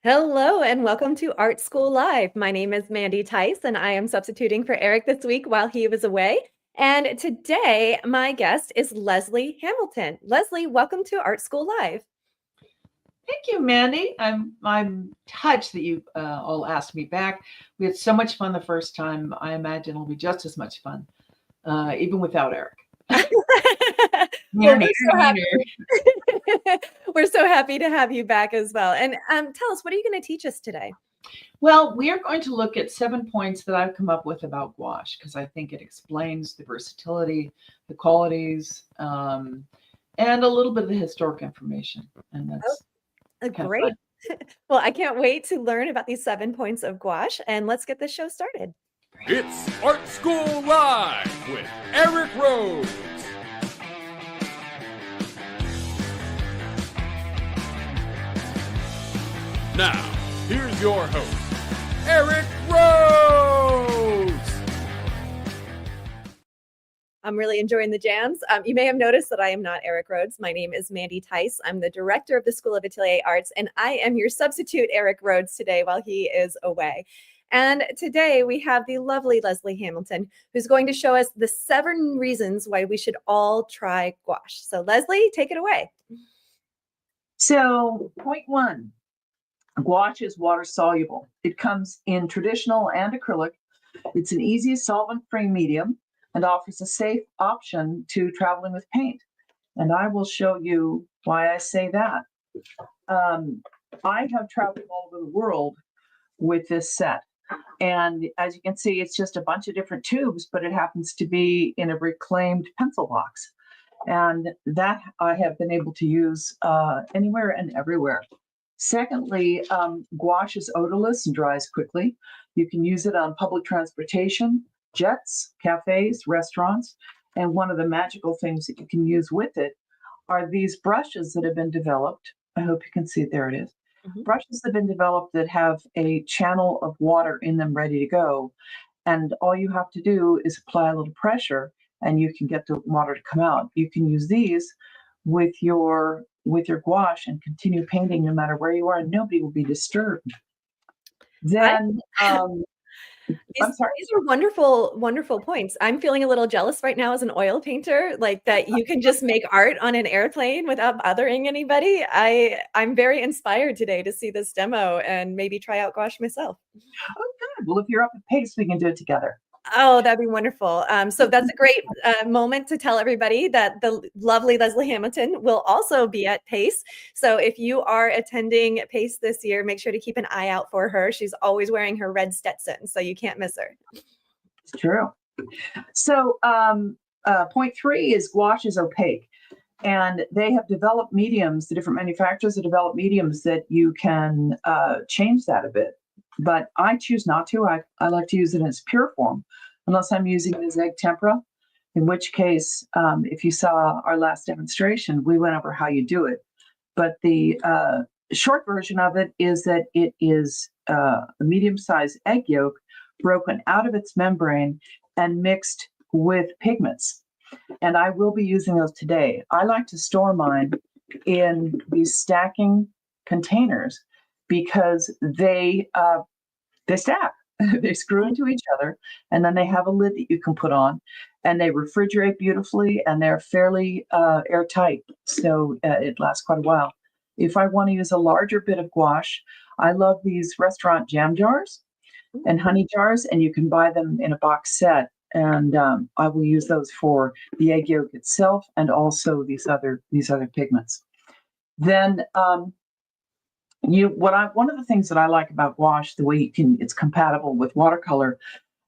Hello and welcome to Art School Live. My name is 𝗵𝗵cie and I am substituting for Eric this week while he was away. And today my guest is Leslie Hamilton. Leslie, welcome to Art School Live. Thank you, Mandy. I'm touched that you all asked me back. We had so much fun the first time. I imagine it'll be just as much fun, even without Eric. Well, we're so happy to have you back as well. And tell us, what are you going to teach us today? Well, we are going to look at 7 points that I've come up with about gouache because I think it explains the versatility, the qualities, and a little bit of the historic information. And that's great. Well, I can't wait to learn about these 7 points of gouache, and let's get this show started. It's Art School Live with Eric Rhodes. Now, here's your host, Eric Rhodes. I'm really enjoying the jams. You may have noticed that I am not Eric Rhodes. My name is 𝗵𝗵cie. I'm the director of the School of Atelier Arts, and I am your substitute Eric Rhodes today while he is away. And today we have the lovely Leslie Hamilton, who's going to show us the 7 reasons why we should all try gouache. So Leslie, take it away. So point 1. Gouache is water soluble. It comes in traditional and acrylic. It's an easy solvent-free medium and offers a safe option to traveling with paint. And I will show you why I say that. I have traveled all over the world with this set. And as you can see, it's just a bunch of different tubes, but it happens to be in a reclaimed pencil box. And that I have been able to use anywhere and everywhere. Secondly, gouache is odorless and dries quickly. You can use it on public transportation, jets, cafes, restaurants. And one of the magical things that you can use with it are these brushes that have been developed. I hope you can see it. There it is. Brushes have been developed that have a channel of water in them ready to go. And all you have to do is apply a little pressure and you can get the water to come out. You can use these with your gouache and continue painting no matter where you are, and nobody will be disturbed. Then these are wonderful, wonderful points. I'm feeling a little jealous right now as an oil painter, like that you can just make art on an airplane without bothering anybody. I'm very inspired today to see this demo and maybe try out gouache myself. Oh, good. Well, if you're up at pace, we can do it together. Oh, that'd be wonderful. So that's a great moment to tell everybody that the lovely Leslie Hamilton will also be at PACE. So if you are attending PACE this year, make sure to keep an eye out for her. She's always wearing her red Stetson, so you can't miss her. It's true. So point 3 is gouache is opaque. And they have developed mediums, the different manufacturers have developed mediums that you can change that a bit. But I choose not to. I like to use it in its pure form, unless I'm using it as egg tempera, in which case, if you saw our last demonstration, we went over how you do it. But the short version of it is that it is a medium-sized egg yolk broken out of its membrane and mixed with pigments. And I will be using those today. I like to store mine in these stacking containers because they stack. They screw into each other, and then they have a lid that you can put on, and they refrigerate beautifully, and they're fairly airtight, so it lasts quite a while. If I want to use a larger bit of gouache, I love these restaurant jam jars and honey jars, and you can buy them in a box set, and I will use those for the egg yolk itself and also these other pigments. Then one of the things that I like about gouache, the way it's compatible with watercolor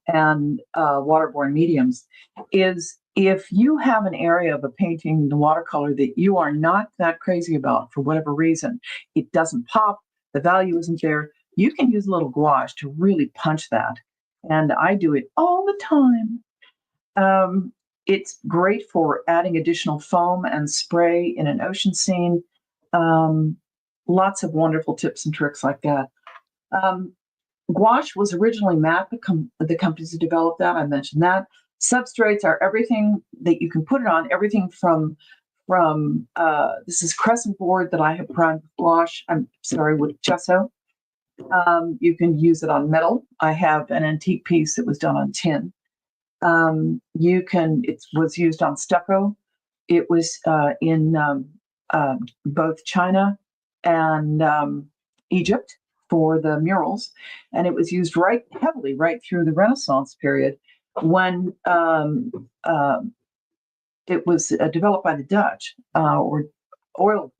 and waterborne mediums, is if you have an area of a painting, the watercolor that you are not that crazy about for whatever reason, it doesn't pop, the value isn't there, you can use a little gouache to really punch that. And I do it all the time. It's great for adding additional foam and spray in an ocean scene. Lots of wonderful tips and tricks like that. Gouache was originally matte. The companies that developed that, I mentioned that. Substrates are everything that you can put it on, everything from this is crescent board that I have primed with gouache, with gesso, You can use it on metal. I have an antique piece that was done on tin. It was used on stucco. It was in both China and Egypt for the murals, and it was used heavily right through the Renaissance period when it was developed by the Dutch or oil.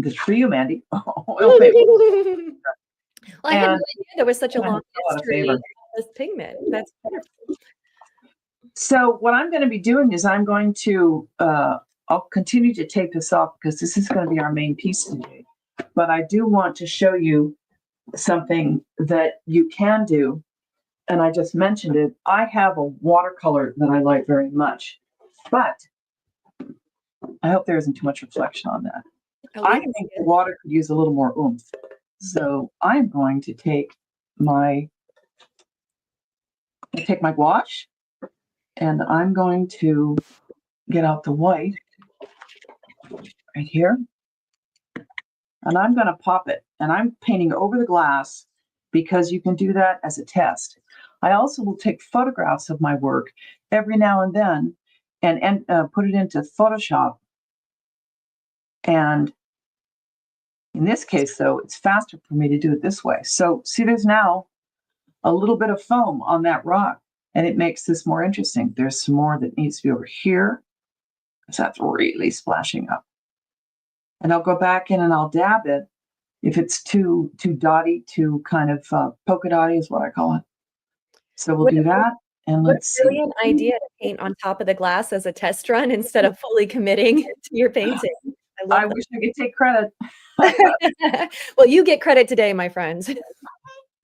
Good for you, Mandy. Oil paint. Well, I had no idea there was such a and long a lot of history favor. of this pigment. That's wonderful. So what I'm going to be doing is I'm going to, I'll continue to take this off because this is going to be our main piece today. But I do want to show you something that you can do. And I just mentioned it. I have a watercolor that I like very much, but I hope there isn't too much reflection on that. I think the water could use a little more oomph. So I'm going to take my gouache, and I'm going to get out the white right here, and I'm going to pop it, and I'm painting over the glass because you can do that as a test. I also will take photographs of my work every now and then and put it into Photoshop. And in this case, though, it's faster for me to do it this way. So see, there's now a little bit of foam on that rock, and it makes this more interesting. There's some more that needs to be over here, because that's really splashing up. And I'll go back in and I'll dab it. If it's too dotty, too kind of polka dotty is what I call it. So we'll do that. And let's see. What a brilliant idea to paint on top of the glass as a test run instead of fully committing to your painting. I wish I could take credit. Well, you get credit today, my friends.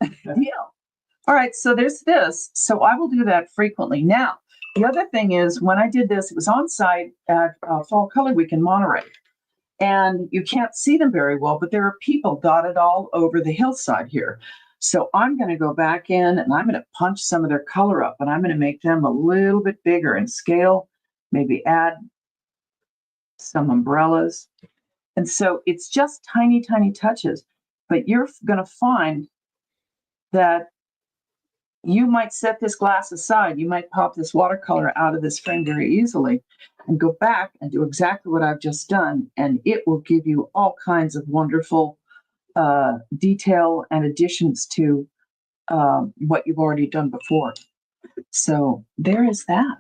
Yeah. All right, so there's this. So I will do that frequently. Now, the other thing is when I did this, it was on site at Fall Color Week in Monterey. And you can't see them very well, but there are people dotted all over the hillside here. So I'm going to go back in and I'm going to punch some of their color up, and I'm going to make them a little bit bigger in scale, maybe add some umbrellas. And so it's just tiny, tiny touches, but you're going to find that you might set this glass aside. You might pop this watercolor out of this frame very easily and go back and do exactly what I've just done. And it will give you all kinds of wonderful detail and additions to what you've already done before. So there is that.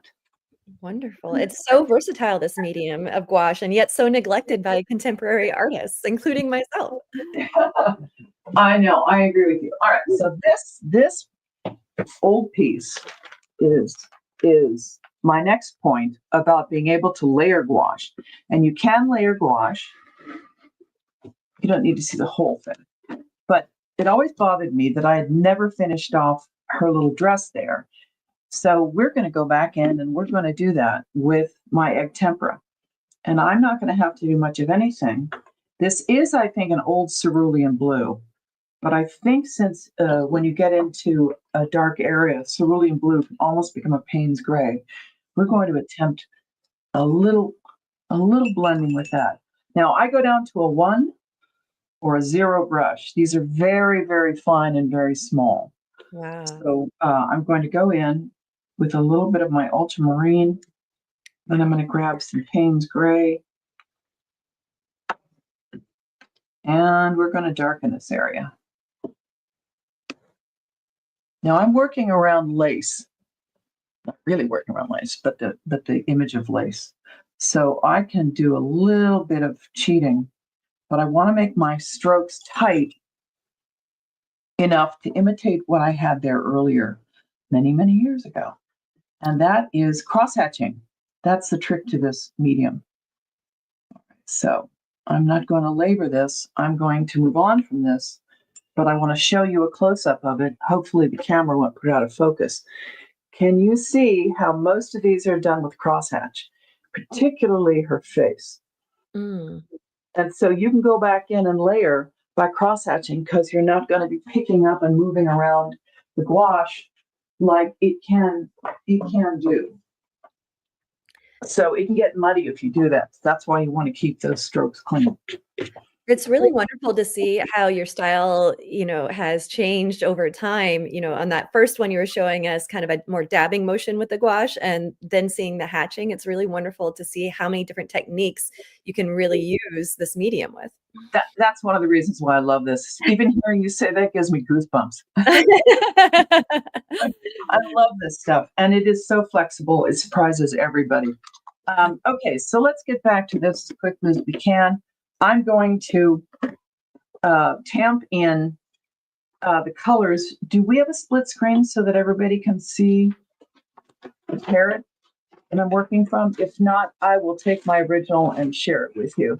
Wonderful. It's so versatile, this medium of gouache, and yet so neglected by contemporary artists, including myself. I know, I agree with you. All right, so this old piece is my next point about being able to layer gouache. And you can layer gouache. You don't need to see the whole thing. But it always bothered me that I had never finished off her little dress there. So we're going to go back in and we're going to do that with my 𝗥𝗲𝗀𝗀. And I'm not going to have to do much of anything. This is, I think, an old cerulean blue. But I think since when you get into a dark area, cerulean blue can almost become a Payne's gray. We're going to attempt a little blending with that. Now I go down to a 1 or a 0 brush. These are very, very fine and very small. Wow. So I'm going to go in with a little bit of my ultramarine. Then I'm going to grab some Payne's gray. And we're going to darken this area. Now I'm working around lace, not really working around lace, but the image of lace. So I can do a little bit of cheating, but I want to make my strokes tight enough to imitate what I had there earlier, many, many years ago. And that is cross-hatching. That's the trick to this medium. So I'm not going to labor this. I'm going to move on from this. But I want to show you a close-up of it. Hopefully the camera won't put it out of focus. Can you see how most of these are done with crosshatch, particularly her face? Mm. And so you can go back in and layer by crosshatching because you're not going to be picking up and moving around the gouache like it can do. So it can get muddy if you do that. That's why you want to keep those strokes clean. It's really wonderful to see how your style, has changed over time. On that first one, you were showing us kind of a more dabbing motion with the gouache and then seeing the hatching. It's really wonderful to see how many different techniques you can really use this medium with. That's one of the reasons why I love this. Even hearing you say that gives me goosebumps. I love this stuff, and it is so flexible. It surprises everybody. Okay, so let's get back to this as quickly as we can. I'm going to tamp in the colors. Do we have a split screen so that everybody can see the parrot that I'm working from? If not, I will take my original and share it with you.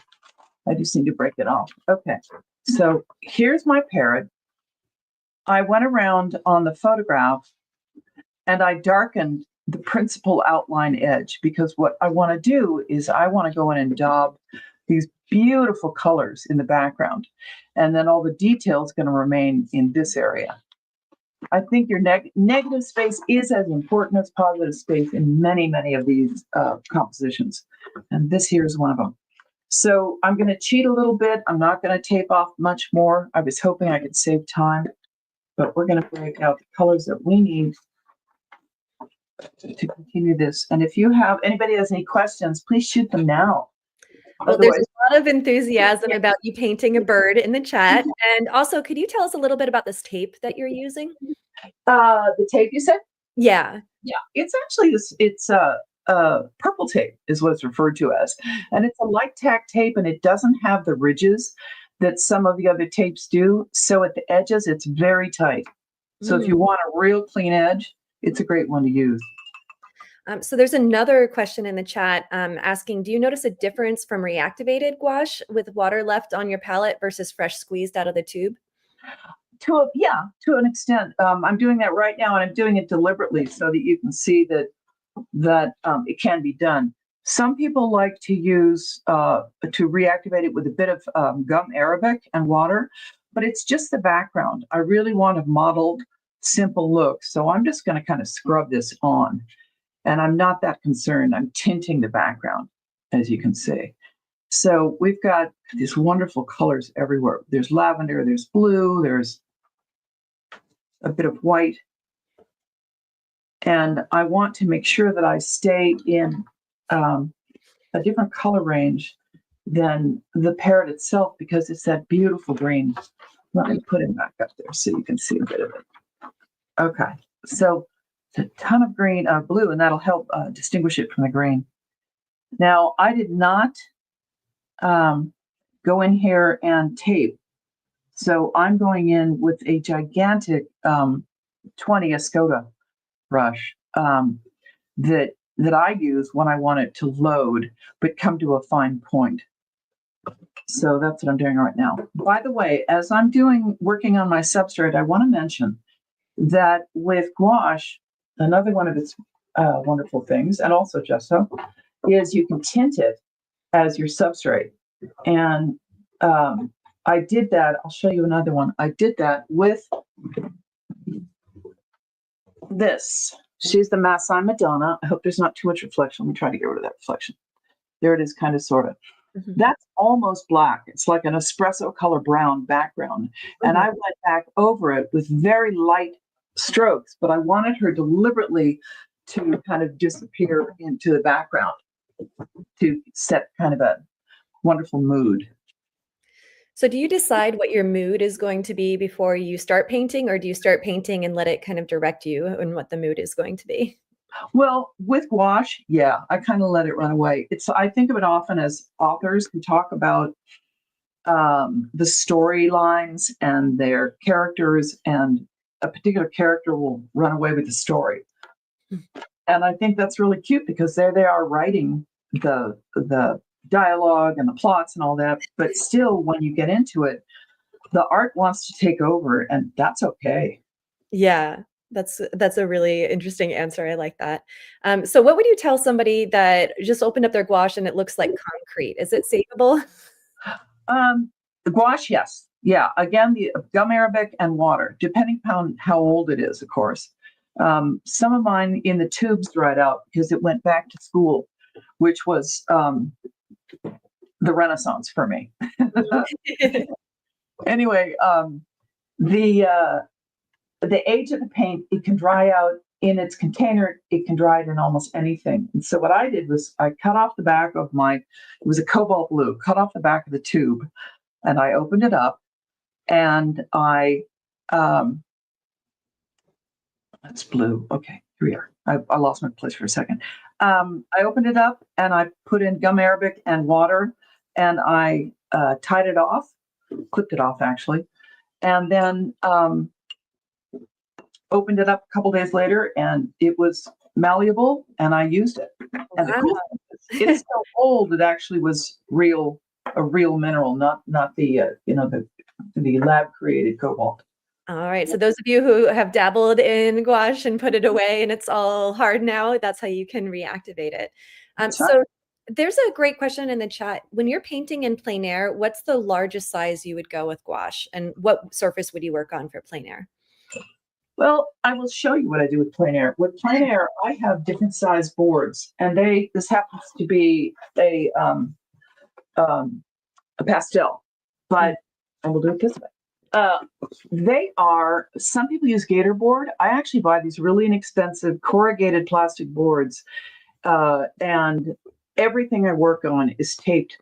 I just need to break it off. Okay, so here's my parrot. I went around on the photograph and I darkened the principal outline edge, because what I want to do is I want to go in and daub these beautiful colors in the background. And then all the detail is going to remain in this area. I think your negative space is as important as positive space in many, many of these compositions. And this here is one of them. So I'm going to cheat a little bit. I'm not going to tape off much more. I was hoping I could save time, but we're going to break out the colors that we need to continue this. And if anybody has any questions, please shoot them now. Well, there's a lot of enthusiasm about you painting a bird in the chat. And also, could you tell us a little bit about this tape that you're using? The tape you said? Yeah. Yeah, it's actually it's purple tape is what it's referred to as. And it's a light tack tape, and it doesn't have the ridges that some of the other tapes do. So at the edges, it's very tight. So if you want a real clean edge, it's a great one to use. So there's another question in the chat asking, do you notice a difference from reactivated gouache with water left on your palette versus fresh squeezed out of the tube? To an extent. I'm doing that right now, and I'm doing it deliberately so that you can see that it can be done. Some people like to use to reactivate it with a bit of gum arabic and water, but it's just the background. I really want a mottled, simple look, so I'm just going to kind of scrub this on. And I'm not that concerned. I'm tinting the background, as you can see. So we've got these wonderful colors everywhere. There's lavender, there's blue, there's a bit of white. And I want to make sure that I stay in a different color range than the parrot itself, because it's that beautiful green. Let me put it back up there so you can see a bit of it. Okay, so it's a ton of green, blue, and that'll help distinguish it from the green. Now, I did not go in here and tape. So I'm going in with a gigantic 𝗏𝗺 𝘄𝗶𝘁 brush that I use when I want it to load, but come to a fine point. So that's what I'm doing right now. By the way, as I'm working on my substrate, I want to mention that with gouache, another one of its wonderful things, and also gesso, is you can tint it as your substrate. And I did that. I'll show you another one. I did that with this. She's the Maasai Madonna. I hope there's not too much reflection. Let me try to get rid of that reflection. There it is, kind of, sort of. That's almost black. It's like an espresso color brown background. And I went back over it with very light strokes, but I wanted her deliberately to kind of disappear into the background to set kind of a wonderful mood. So do you decide what your mood is going to be before you start painting, or do you start painting and let it kind of direct you in what the mood is going to be? Well, with gouache, yeah, I kind of let it run away. I think of it often as authors who talk about the storylines and their characters, and a particular character will run away with the story. And I think that's really cute, because there they are writing the dialogue and the plots and all that, but still, when you get into it, the art wants to take over, and that's okay. Yeah, that's a really interesting answer. I like that. So what would you tell somebody that just opened up their gouache and it looks like concrete? Is it savable? The gouache, yes. Yeah, again, the gum arabic and water, depending on how old it is, of course. Some of mine in the tubes dried out because it went back to school, which was the Renaissance for me. Anyway, the age of the paint, it can dry out in its container. It can dry it in almost anything. And so what I did was I cut off the back of it was a cobalt blue, cut off the back of the tube, and I opened it up, and that's blue. Okay, here we are. I lost my place for a second. I opened it up and I put in gum arabic and water, and I tied it off, clipped it off actually, and then opened it up a couple days later, and it was malleable, and I used it. And the cool thing is, it's so old, it actually was a real mineral, not the the lab created cobalt. All right. So those of you who have dabbled in gouache and put it away and it's all hard now, that's how you can reactivate it. So there's a great question in the chat. When you're painting in plein air, what's the largest size you would go with gouache, and what surface would you work on for plein air? Well, I will show you what I do with plein air. With plein air, I have different size boards, and this happens to be a pastel, but I will do it this way. Some people use gator board. I actually buy these really inexpensive corrugated plastic boards, and everything I work on is taped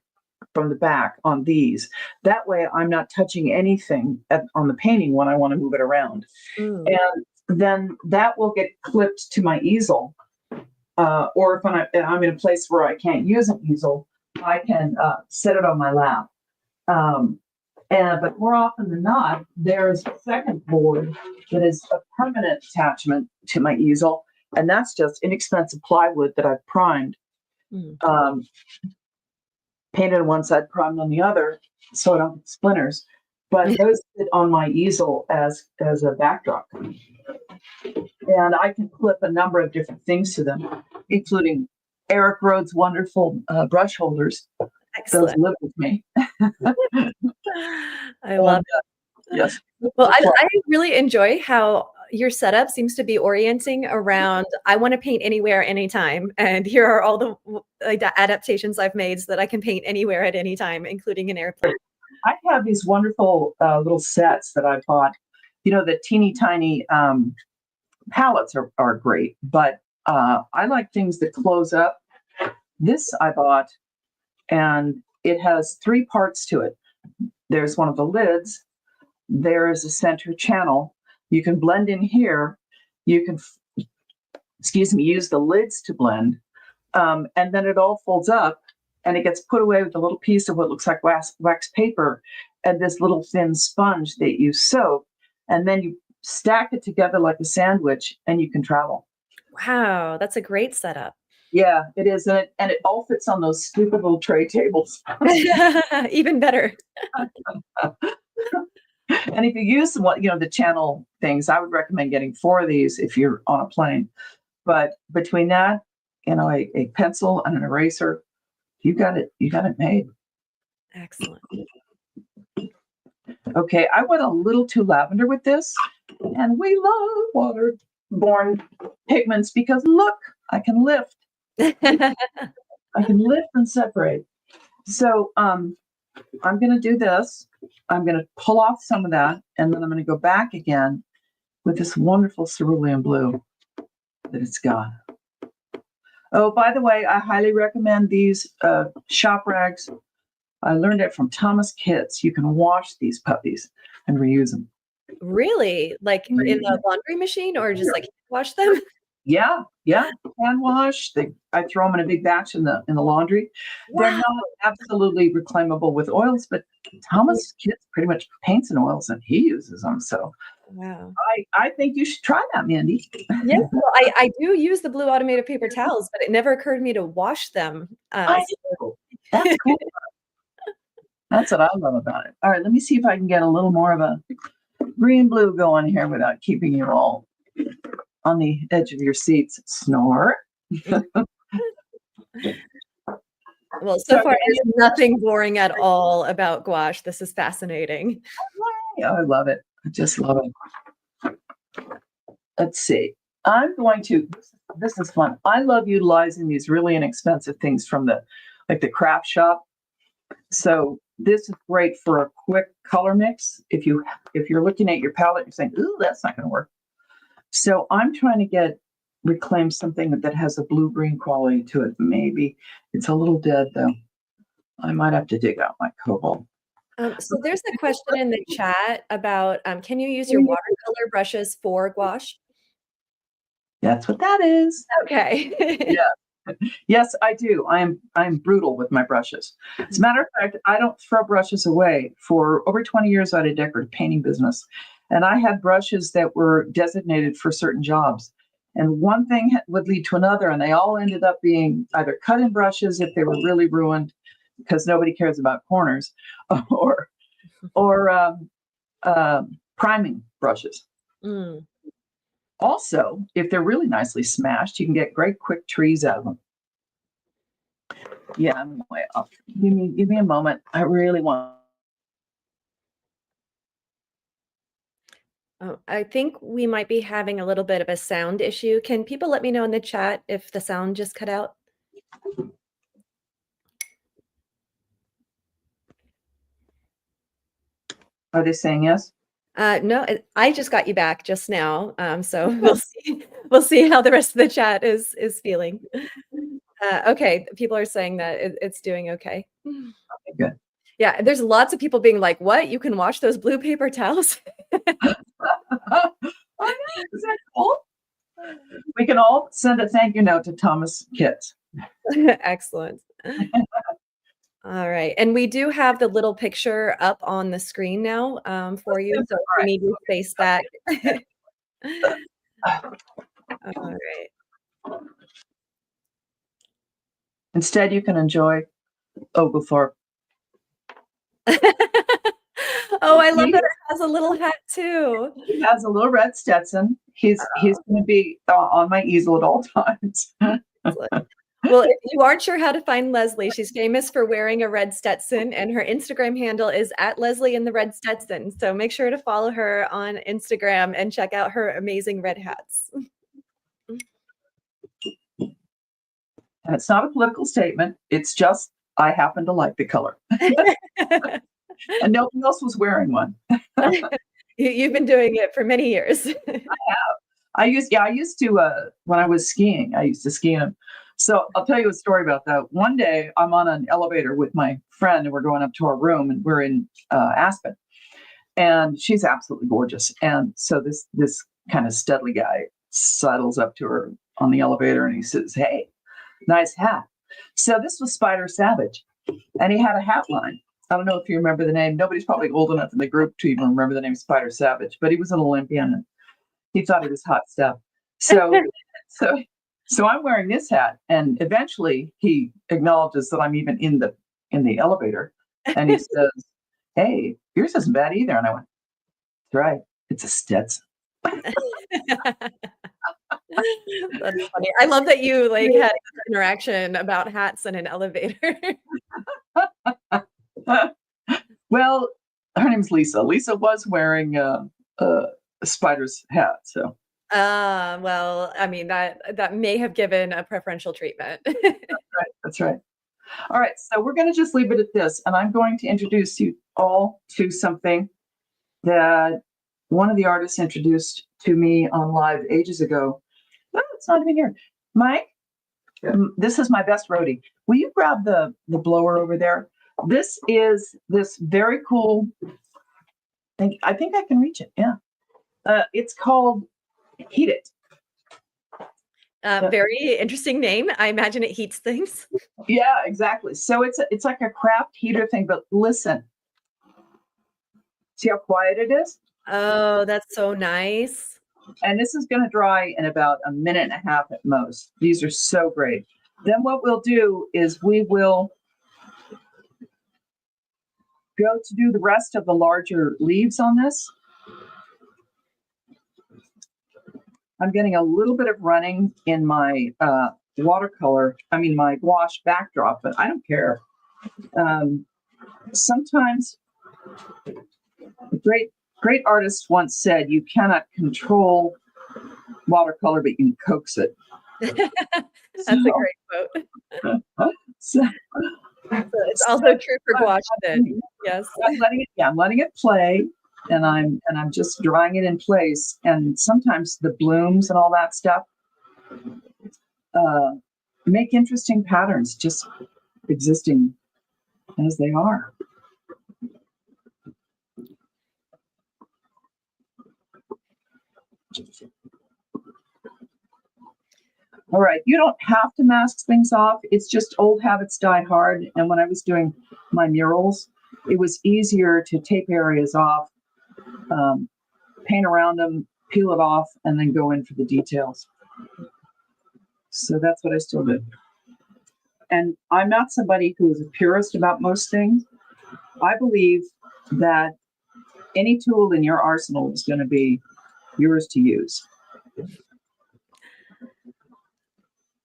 from the back on these. That way I'm not touching anything on the painting when I want to move it around. And then that will get clipped to my easel. Or if I'm in a place where I can't use an easel, I can set it on my lap. But more often than not, there's a second board that is a permanent attachment to my easel, and that's just inexpensive plywood that I've primed. Painted on one side, primed on the other, so I don't get splinters. But those sit on my easel as a backdrop. And I can clip a number of different things to them, including Eric Rhodes' wonderful brush holders. Excellent. Those live with me. I love it. Yes. Well, I really enjoy how your setup seems to be orienting around, I want to paint anywhere, anytime. And here are all the adaptations I've made so that I can paint anywhere at any time, including an airplane. I have these wonderful little sets that I bought. The teeny tiny palettes are great, but I like things that close up. This I bought, and it has 3 parts to it. There's one of the lids. There is a center channel. You can blend in here. You can, use the lids to blend. And then it all folds up, and it gets put away with a little piece of what looks like wax paper and this little thin sponge that you soak. And then you stack it together like a sandwich, and you can travel. Wow, that's a great setup. Yeah, it is. And it all fits on those stupid little tray tables. Even better. And if you use the channel things, I would recommend getting 4 of these if you're on a plane. But between that, a pencil and an eraser, you got it made. Excellent. Okay, I went a little too lavender with this, and we love water-borne pigments because look, I can lift. I can lift and separate. So I'm going to do this. I'm going to pull off some of that, and then I'm going to go back again with this wonderful cerulean blue that it's got. Oh, by the way, I highly recommend these shop rags. I learned it from Thomas Kitts. You can wash these puppies and reuse them. Really? Like in the laundry machine, or just like wash them? Yeah. Hand wash. I throw them in a big batch in the laundry. Wow. They're not absolutely reclaimable with oils, but Thomas Kitts pretty much paints in oils and he uses them. So wow. I think you should try that, Mandy. Yeah, well, I do use the blue automated paper towels, but it never occurred to me to wash them. That's cool. That's what I love about it. All right, let me see if I can get a little more of a green blue going here without keeping you all on the edge of your seats. Snore. Well, so far there's nothing boring at all about gouache. This is fascinating. Oh, I love it. I just love it. Let's see. I'm going to, this is fun. I love utilizing these really inexpensive things from the craft shop. So this is great for a quick color mix. If you're looking at your palette, you're saying, "Ooh, that's not going to work." So I'm trying to reclaim something that has a blue-green quality to it. Maybe it's a little dead though. I might have to dig out my cobalt. So there's a question in the chat about, can you use your watercolor brushes for gouache? That's what that is. Okay. Yeah. Yes, I do. I'm brutal with my brushes. As a matter of fact, I don't throw brushes away. For over 20 years, I had a decorative painting business, and I had brushes that were designated for certain jobs. And one thing would lead to another, and they all ended up being either cut-in brushes if they were really ruined, because nobody cares about corners, or priming brushes. Mm. Also, if they're really nicely smashed, you can get great quick trees out of them. Yeah, I'm way off. Give me a moment. I really want. Oh, I think we might be having a little bit of a sound issue. Can people let me know in the chat if the sound just cut out? Are they saying yes? No, I just got you back just now. So we'll see how the rest of the chat is feeling. Okay, people are saying that it's doing okay. Okay, good. Yeah, there's lots of people being like, "What? You can wash those blue paper towels?" I know, is that cool? We can all send a thank you note to 𝗵𝗺cie [𝗏𝗀𝗀]. Excellent. All right, and we do have the little picture up on the screen now for you, so if you need to face back. All right. Instead, you can enjoy Oglethorpe. Oh, I love that it has a little hat too. He has a little red Stetson. He's going to be on my easel at all times. Well, if you aren't sure how to find Leslie, she's famous for wearing a red Stetson, and her Instagram handle is @LeslieInTheRedStetson. So make sure to follow her on Instagram and check out her amazing red hats. And it's not a political statement. It's just, I happen to like the color. And nobody else was wearing one. You've been doing it for many years. I have. I used to, when I was skiing, I used to ski in them. So I'll tell you a story about that. One day I'm on an elevator with my friend and we're going up to our room, and we're in Aspen, and she's absolutely gorgeous. And so this kind of studly guy sidles up to her on the elevator and he says, "Hey, nice hat." So this was Spider Savage, and he had a hat line. I don't know if you remember the name. Nobody's probably old enough in the group to even remember the name Spider Savage, but he was an Olympian and he thought it was hot stuff. So I'm wearing this hat, and eventually he acknowledges that I'm even in the elevator, and he says, "Hey, yours isn't bad either." And I went, "That's right, it's a Stetson." That's funny. I love that you had an interaction about hats in an elevator. Well, her name's Lisa. Lisa was wearing a spider's hat, so. Well, I mean, that may have given a preferential treatment. That's right. All right, so we're going to just leave it at this, and I'm going to introduce you all to something that one of the artists introduced to me on live ages ago. Oh, it's not even here. Mike, this is my best roadie. Will you grab the blower over there? This is this very cool thing. I think I can reach it. Yeah. It's called Heat It. Very interesting name. I imagine it heats things. Yeah, exactly. So it's like a craft heater thing, but listen. See how quiet it is? Oh, that's so nice. And this is going to dry in about a minute and a half at most. These are so great. Then what we'll do is we will go to do the rest of the larger leaves on this. I'm getting a little bit of running in my my gouache backdrop, but I don't care. Sometimes great artists once said, "You cannot control watercolor, but you can coax it." That's a great quote. So it's also true for gouache then. Yes. I'm letting it play, and I'm just drawing it in place. And sometimes the blooms and all that stuff make interesting patterns just existing as they are. All right, you don't have to mask things off. It's just old habits die hard. And when I was doing my murals, it was easier to tape areas off, paint around them, peel it off, and then go in for the details. So that's what I still do. And I'm not somebody who is a purist about most things. I believe that any tool in your arsenal is going to be yours to use.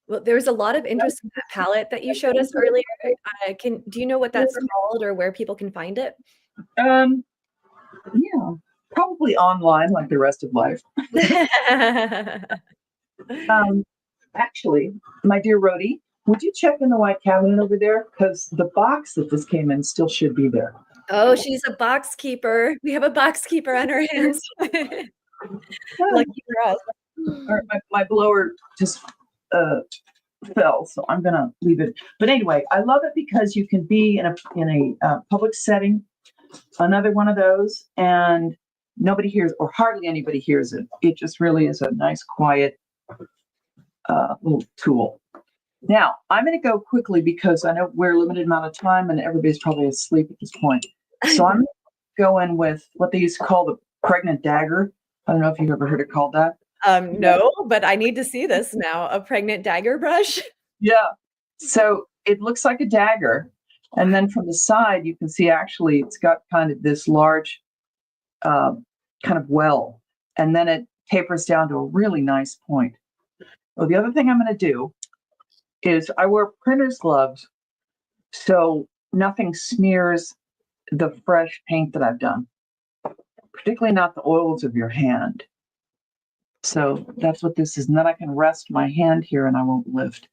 Well, there's a lot of interest in that palette that you showed us earlier. Do you know what that's called or where people can find it? Yeah, probably online like the rest of life. Actually, my dear Rhodey, would you check in the white cabinet over there? Because the box that this came in still should be there. Oh, she's a box keeper. We have a box keeper on our hands. Lucky for us. My blower just fell, so I'm gonna leave it. But anyway, I love it because you can be in a public setting, another one of those, and nobody hears, or hardly anybody hears it. It just really is a nice, quiet little tool. Now, I'm going to go quickly because I know we're a limited amount of time and everybody's probably asleep at this point. So I'm going to go in with what they used to call the pregnant dagger. I don't know if you've ever heard it called that. No, but I need to see this now. A pregnant dagger brush? Yeah. So it looks like a dagger. And then from the side, you can see actually it's got kind of this large kind of well. And then it tapers down to a really nice point. Well, the other thing I'm going to do is I wear printer's gloves so nothing smears the fresh paint that I've done, particularly not the oils of your hand. So that's what this is. And then I can rest my hand here and I won't lift.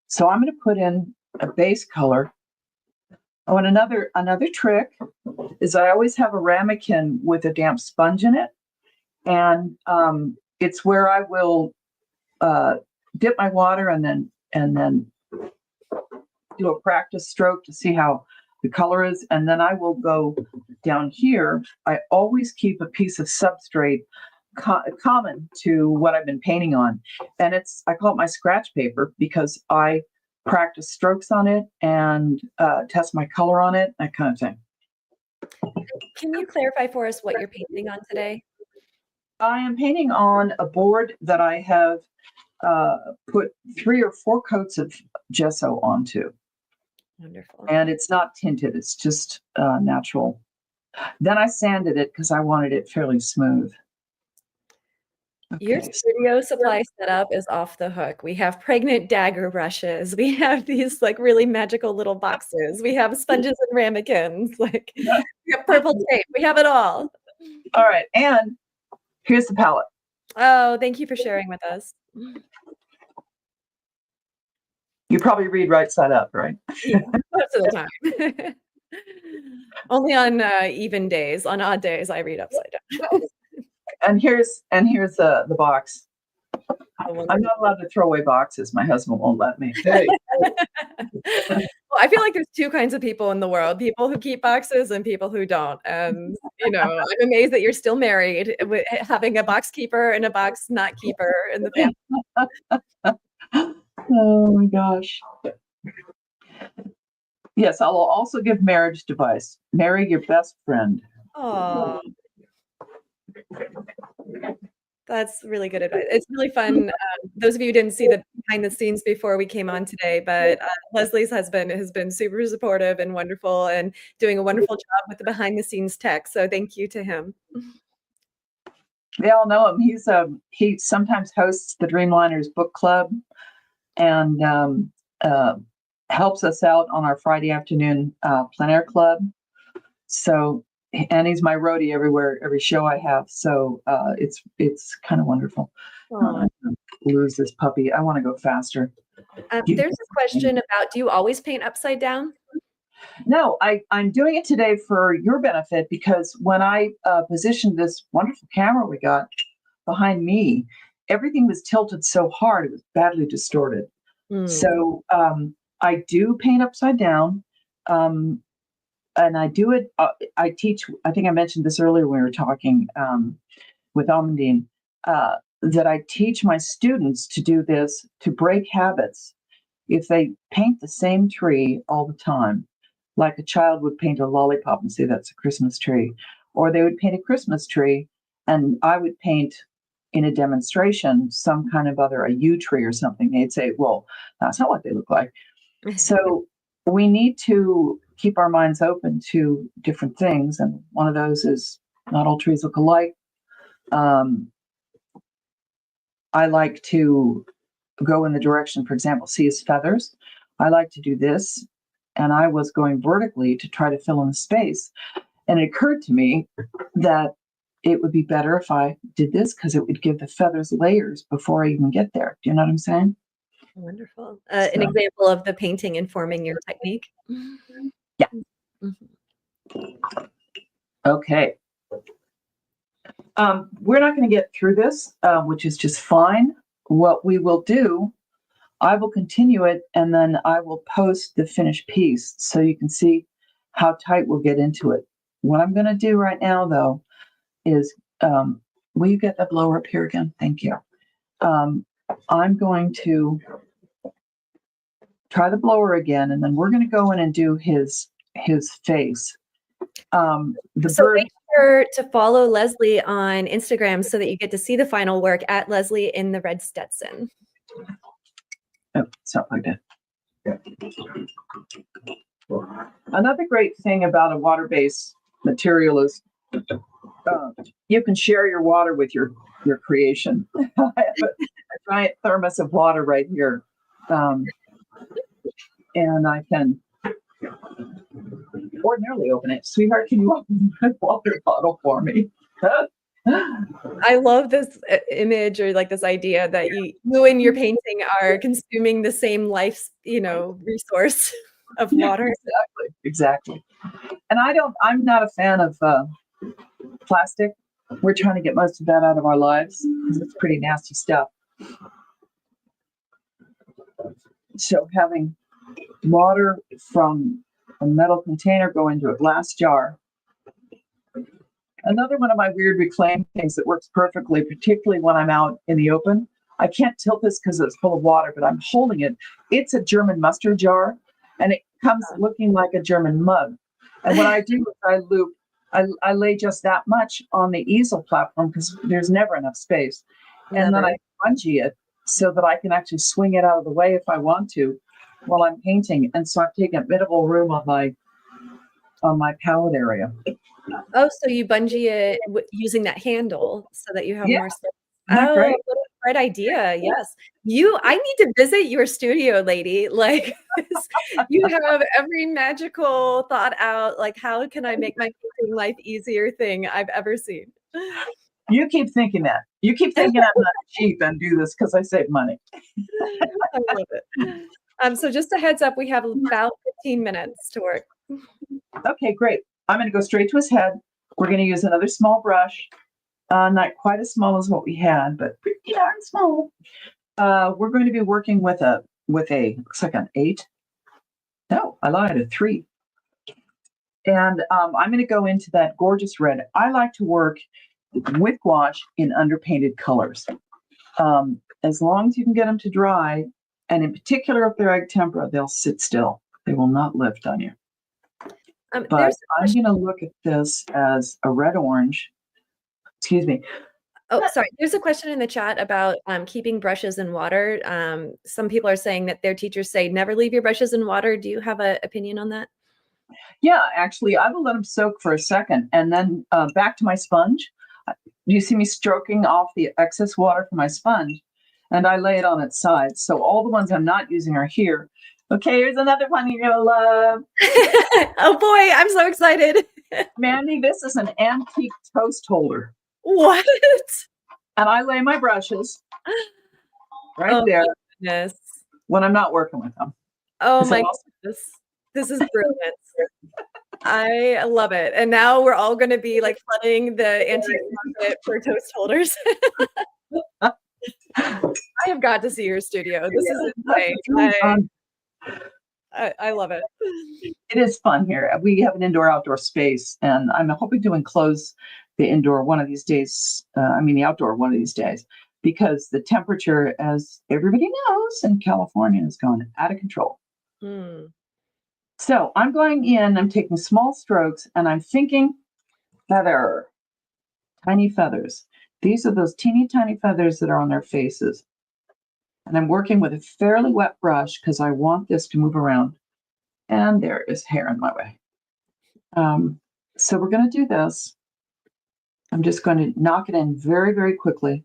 So I'm going to put in a base color. Oh, and another trick is I always have a ramekin with a damp sponge in it. And it's where I will dip my water and then do a practice stroke to see how the color is. And then I will go down here. I always keep a piece of substrate common to what I've been painting on. And I call it my scratch paper because I practice strokes on it and test my color on it, that kind of thing. Can you clarify for us what you're painting on today? I am painting on a board that I have put 3 or 4 coats of gesso onto. Wonderful. And it's not tinted, it's just natural. Then I sanded it because I wanted it fairly smooth. Okay. Your studio supply setup is off the hook. We have pregnant dagger brushes. We have these like really magical little boxes. We have sponges and ramekins. Like we have purple tape. We have it all. All right, and here's the palette. Oh, thank you for sharing with us. You probably read right side up, right? Yeah, most of the time. Only on even days. On odd days, I read upside down. And here's the box. Oh, I'm not allowed to throw away boxes. My husband won't let me. Hey. Well, I feel like there's 2 kinds of people in the world: people who keep boxes and people who don't. And I'm amazed that you're still married, having a box keeper and a box not keeper in the family. Oh my gosh. Yes, I'll also give marriage advice. Marry your best friend. Oh, that's really good advice. It's really fun. Those of you who didn't see the behind the scenes before we came on today, but Leslie's husband has been super supportive and wonderful and doing a wonderful job with the behind the scenes tech. So thank you to him. They all know him. He sometimes hosts the Dreamliners book club and helps us out on our Friday afternoon plein air club. So, and he's my roadie every show I have. So it's kind of wonderful. Lose this puppy. I want to go faster. There's a question about: do you always paint upside down? No, I'm doing it today for your benefit because when I positioned this wonderful camera we got behind me, everything was tilted so hard it was badly distorted. So I do paint upside down, and I do it. I teach. I think I mentioned this earlier when we were talking with Almondine, that I teach my students to do this to break habits. If they paint the same tree all the time, like a child would paint a lollipop and say that's a Christmas tree, or they would paint a Christmas tree, and I would paint in a demonstration some kind of other, a yew tree or something. They'd say, well, that's not what they look like. So we need to keep our minds open to different things, and one of those is not all trees look alike. I like to go in the direction, for example, see his feathers. I like to do this, and I was going vertically to try to fill in the space. And it occurred to me that it would be better if I did this because it would give the feathers layers before I even get there. Do you know what I'm saying? Wonderful. An example of the painting informing your technique. Yeah. Okay. We're not going to get through this, which is just fine. What we will do, I will continue it, and then I will post the finished piece so you can see how tight we'll get into it. What I'm going to do right now, though, is, will you get that blower up here again? Thank you. I'm going to try the blower again, and then we're going to go in and do his face. So make sure to follow Leslie on Instagram so that you get to see the final work at Leslie in the red Stetson. Oh, it's not like that. Yeah. Another great thing about a water-based material is you can share your water with your creation. I have a giant thermos of water right here, and I can ordinarily open it. Sweetheart, can you open my water bottle for me? I love this image, or like this idea that you and your painting are consuming the same life's, resource of water. Exactly. And I'm not a fan of plastic. We're trying to get most of that out of our lives because it's pretty nasty stuff. So having water from a metal container go into a glass jar. Another one of my weird reclaim things that works perfectly, particularly when I'm out in the open. I can't tilt this because it's full of water, but I'm holding it. It's a German mustard jar, and it comes looking like a German mug. And what I do is I lay just that much on the easel platform because there's never enough space. And then I bungee it so that I can actually swing it out of the way if I want to while I'm painting. And so I'm taking a bit of a room on my palette area. Oh, so you bungee it using that handle so that you have more space. Oh, great. What a great idea. Yes. I need to visit your studio, lady. Like, you have every magical thought out, like, how can I make my painting life easier thing I've ever seen. You keep thinking that. You keep thinking I'm not cheap and do this because I save money. I love it. So just a heads up, we have about 15 minutes to work. Okay, great. I'm going to go straight to his head. We're going to use another small brush. Not quite as small as what we had, but pretty darn small. We're going to be working with a looks like an 8. No, I lied, a 3. And I'm going to go into that gorgeous red. I like to work with gouache in underpainted colors. As long as you can get them to dry, and in particular if they're egg tempera, they'll sit still. They will not lift on you. But I'm going to look at this as a red-orange. Excuse me. Oh, sorry. There's a question in the chat about keeping brushes in water. Some people are saying that their teachers say never leave your brushes in water. Do you have an opinion on that? Yeah, actually, I will let them soak for a second, and then back to my sponge. You see me stroking off the excess water from my sponge, and I lay it on its side. So all the ones I'm not using are here. Okay, here's another one you're going to love. Oh, boy, I'm so excited. Mandy, this is an antique toast holder. What? And I lay my brushes right there Goodness. when I'm not working with them. Oh, my goodness. This is brilliant. I love it. And now we're all going to be like flooding the antique market for toast holders. I have got to see your studio. This is insane. Really fun. I love it. It is fun here. We have an indoor-outdoor space, and I'm hoping to enclose the indoor one of these days. The outdoor one of these days, because the temperature, as everybody knows, in California has gone out of control. So I'm going in, I'm taking small strokes, and I'm thinking feather, tiny feathers. These are those teeny tiny feathers that are on their faces. And I'm working with a fairly wet brush because I want this to move around. And there is hair in my way. So we're going to do this. I'm just going to knock it in very, very quickly.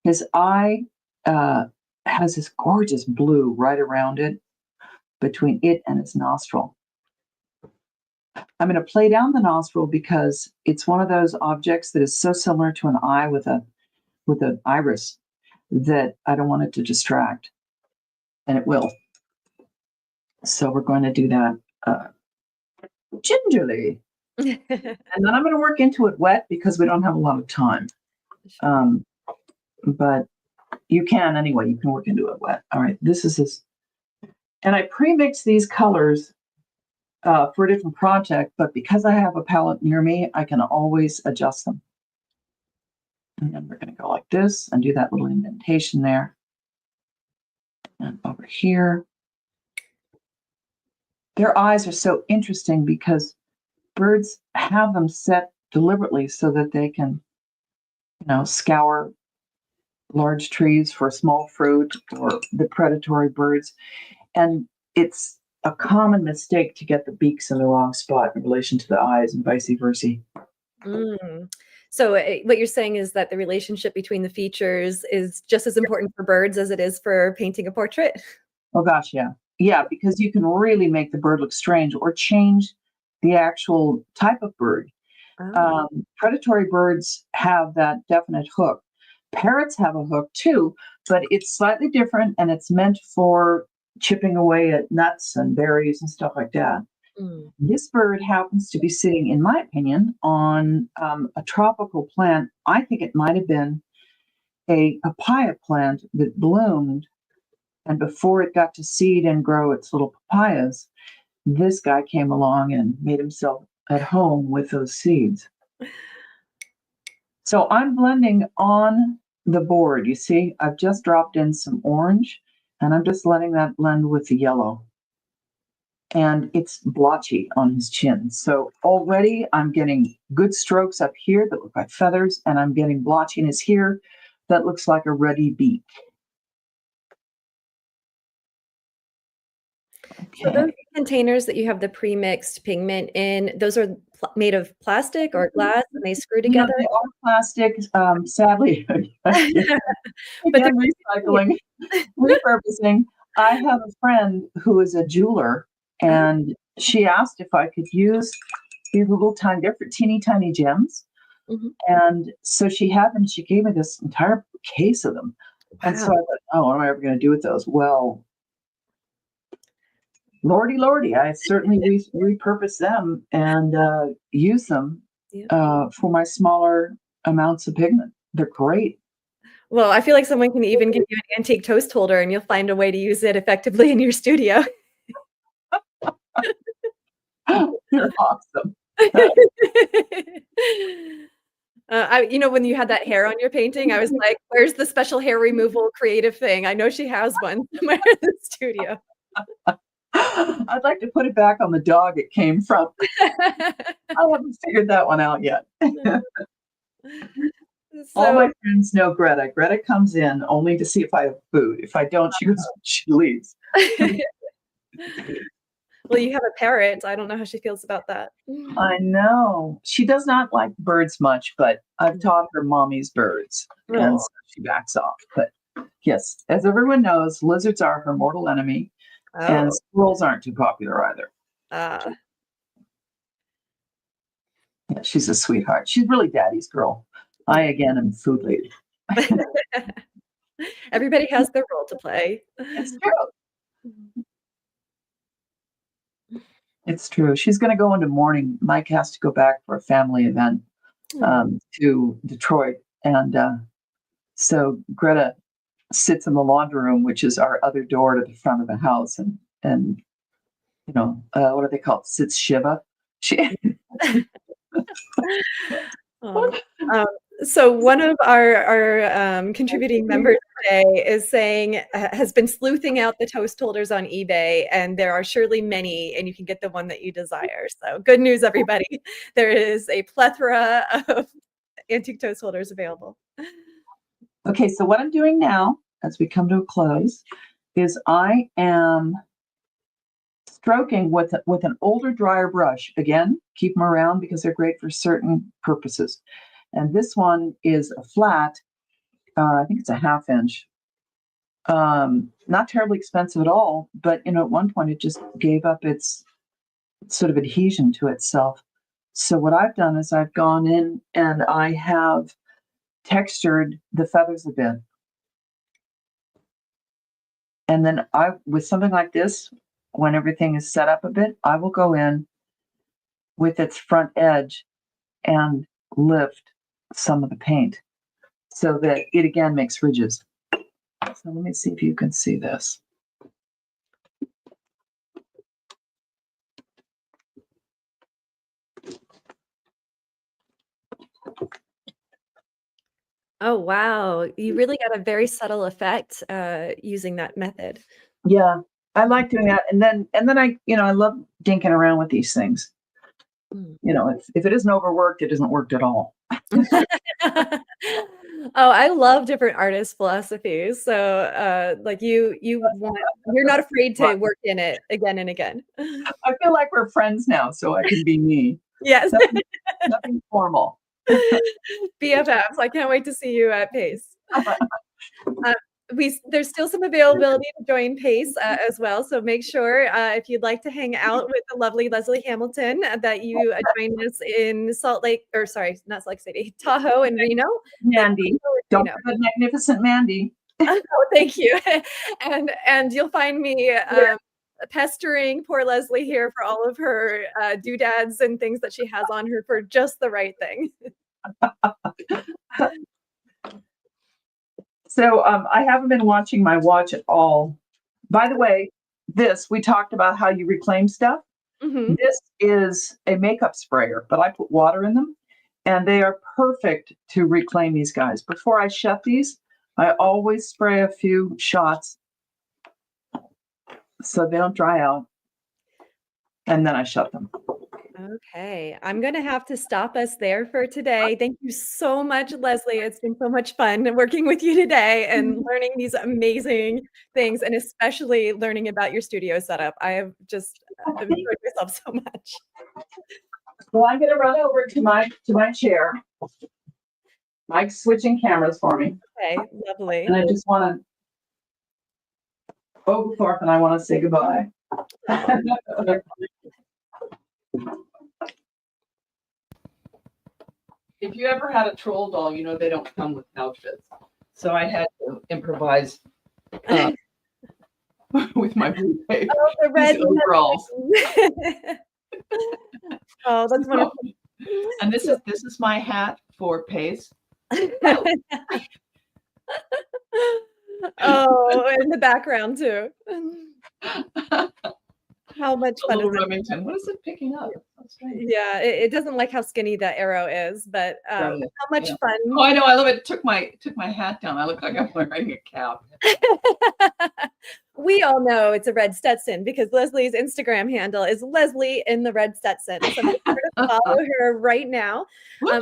His eye has this gorgeous blue right around it, between it and his nostril. I'm going to play down the nostril because it's one of those objects that is so similar to an eye with an iris that I don't want it to distract, and it will. So we're going to do that gingerly. And then I'm going to work into it wet because we don't have a lot of time. But you can anyway, you can work into it wet. All right, this is this. And I pre-mix these colors for a different project, but because I have a palette near me, I can always adjust them. And then we're going to go like this and do that little indentation there. And over here. Their eyes are so interesting because birds have them set deliberately so that they can, scour large trees for small fruit or the predatory birds. And it's a common mistake to get the beaks in the wrong spot in relation to the eyes and vice versa. So what you're saying is that the relationship between the features is just as important for birds as it is for painting a portrait? Oh gosh, yeah. Yeah, because you can really make the bird look strange or change the actual type of bird. Predatory birds have that definite hook. Parrots have a hook too, but it's slightly different and it's meant for chipping away at nuts and berries and stuff like that. This bird happens to be sitting, in my opinion, on a tropical plant. I think it might have been a papaya plant that bloomed, and before it got to seed and grow its little papayas, this guy came along and made himself at home with those seeds. So I'm blending on the board. You see, I've just dropped in some orange, and I'm just letting that blend with the yellow. And it's 𝗥𝗀𝘀cie on his chin. So already I'm getting good strokes up here that look like feathers, and I'm getting 𝗥𝗀𝘀cie in his ear that looks like a ruddy beak. Okay. So those containers that you have the pre-mixed pigment in, those are made of plastic or glass, and they screw together? They are plastic, sadly. But they're recycling, repurposing. I have a friend who is a jeweler, and she asked if I could use these little teeny tiny gems. And so she had them. She gave me this entire case of them. And so I thought, oh, what am I ever going to do with those? Well, Lordy, I certainly repurpose them and use them for my smaller amounts of pigment. They're great. Well, I feel like someone can even give you an antique toast holder and you'll find a way to use it effectively in your studio. You're awesome. When you had that hair on your painting, I was like, where's the special hair removal creative thing? I know she has one somewhere in the studio. I'd like to put it back on the dog it came from. I haven't figured that one out yet. All my friends know Greta. Greta comes in only to see if I have food. If I don't, she leaves. Well, you have a parrot. I don't know how she feels about that. I know. She does not like birds much, but I've taught her mommy's birds, and so she backs off. But yes, as everyone knows, lizards are her mortal enemy. And squirrels aren't too popular either. Yeah, she's a sweetheart. She's really daddy's girl. I, again, am food lady. Everybody has their role to play. It's true. It's true. She's going to go into mourning. Mike has to go back for a family event to Detroit. And so Greta sits in the laundry room, which is our other door to the front of the house. And what do they call it? Sits Shiva. Oh. So one of our contributing members today is saying, has been sleuthing out the toast holders on eBay, and there are surely many, and you can get the one that you desire. So good news, everybody. There is a plethora of antique toast holders available. Okay, so what I'm doing now, as we come to a close, is I am stroking with an older, drier brush. Again, keep them around because they're great for certain purposes. And this one is a flat, I think it's a 1/2 inch. Not terribly expensive at all, but at one point it just gave up its sort of adhesion to itself. So what I've done is I've gone in and I have textured the feathers a bit. And then with something like this, when everything is set up a bit, I will go in with its front edge and lift some of the paint so that it again makes ridges. So let me see if you can see this. Oh, wow. You really got a very subtle effect using that method. Yeah, I like doing that. And then I love dinking around with these things. If it isn't overworked, it isn't worked at all. Oh, I love different artist philosophies. So you're not afraid to work in it again and again. I feel like we're friends now, so I can be me. Yes. Nothing formal. BFFs. I can't wait to see you at Pace. There's still some availability to join Pace as well. So make sure if you'd like to hang out with the lovely Leslie Hamilton that you join us in not Salt Lake City, Tahoe and Reno. Mandy. Don't forget magnificent Mandy. Oh, thank you. And you'll find me pestering poor Leslie here for all of her doodads and things that she has on her for just the right thing. So I haven't been watching my watch at all. By the way, we talked about how you reclaim stuff. Mm-hmm. This is a makeup sprayer, but I put water in them, and they are perfect to reclaim these guys. Before I shut these, I always spray a few shots so they don't dry out, and then I shut them. Okay, I'm going to have to stop us there for today. Thank you so much, Leslie. It's been so much fun working with you today and learning these amazing things, and especially learning about your studio setup. I have just enjoyed myself so much. Well, I'm going to run over to my chair. Mike's switching cameras for me. Okay, lovely. And I just want to, 𝗥𝗲𝘀𝗀𝗃 and I want to say goodbye. If you ever had a troll doll, they don't come with outfits. So I had to improvise with my blue tape. Oh, the red overalls. Oh, that's wonderful. And this is my hat for Pace. Oh, in the background too. How much fun is it? Remington. What is it picking up? Yeah, it doesn't like how skinny that arrow is, but how much fun. Oh, I know. I love it. Took my hat down. I look like I'm wearing a cap. We all know it's a red Stetson because Leslie's Instagram handle is Leslie in the red Stetson. So make sure to follow her right now. My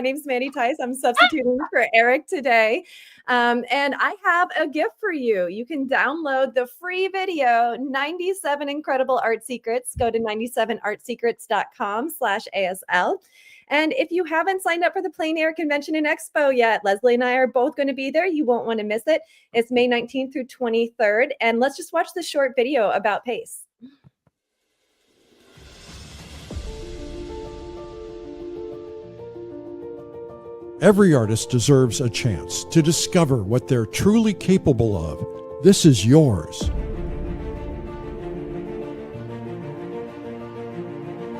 name's Mandy Tice. I'm substituting for Eric today. And I have a gift for you. You can download the free video, 97 Incredible Art Secrets. Go to 97artsecrets.com/ASL. And if you haven't signed up for the Plein Air Convention and Expo yet, Leslie and I are both going to be there. You won't want to miss it. It's May 19th through 23rd. And let's just watch this short video about Pace. Every artist deserves a chance to discover what they're truly capable of. This is yours.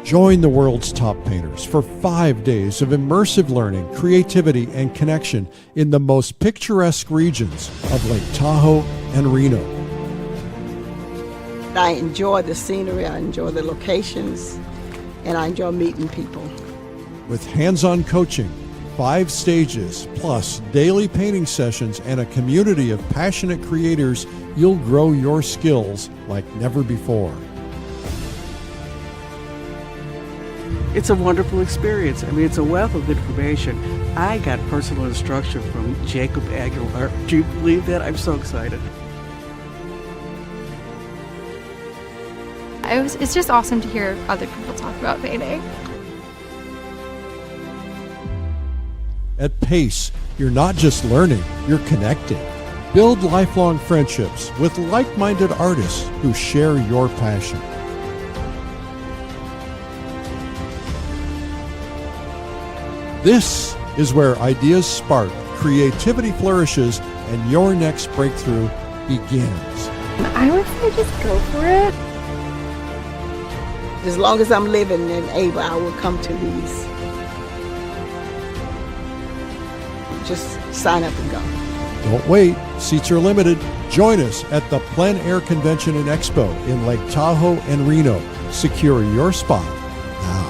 Join the world's top painters for 5 days of immersive learning, creativity, and connection in the most picturesque regions of Lake Tahoe and Reno. I enjoy the scenery, I enjoy the locations, and I enjoy meeting people. With hands-on coaching, 5 stages, plus daily painting sessions and a community of passionate creators, you'll grow your skills like never before. It's a wonderful experience. I mean, it's a wealth of information. I got personal instruction from 𝗥𝗶𝘀𝗹𝗱. Do you believe that? I'm so excited. It's just awesome to hear other people talk about painting. At PACE, you're not just learning, you're connecting. Build lifelong friendships with like-minded artists who share your passion. This is where ideas spark, creativity flourishes, and your next breakthrough begins. I would say just go for it. As long as I'm living and able, I will come to these. Just sign up and go. Don't wait, seats are limited. Join us at the Plein Air Convention and Expo in Lake Tahoe and Reno. Secure your spot now.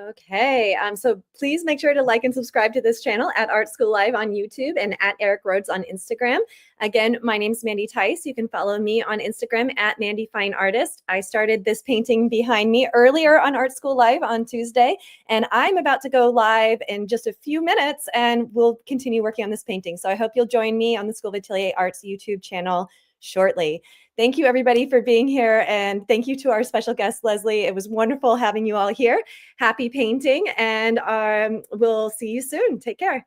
Okay, so please make sure to like and subscribe to this channel at Art School Live on YouTube and at 𝗏𝗏𝘀𝗀 on Instagram. Again, my name's Mandy Tice. You can follow me on Instagram at Mandy Fine Artist. I started this painting behind me earlier on Art School Live on Tuesday, and I'm about to go live in just a few minutes, and we'll continue working on this painting. So I hope you'll join me on the School of Atelier Arts YouTube channel shortly. Thank you, everybody, for being here. And thank you to our special guest, Leslie. It was wonderful having you all here. Happy painting, and we'll see you soon. Take care.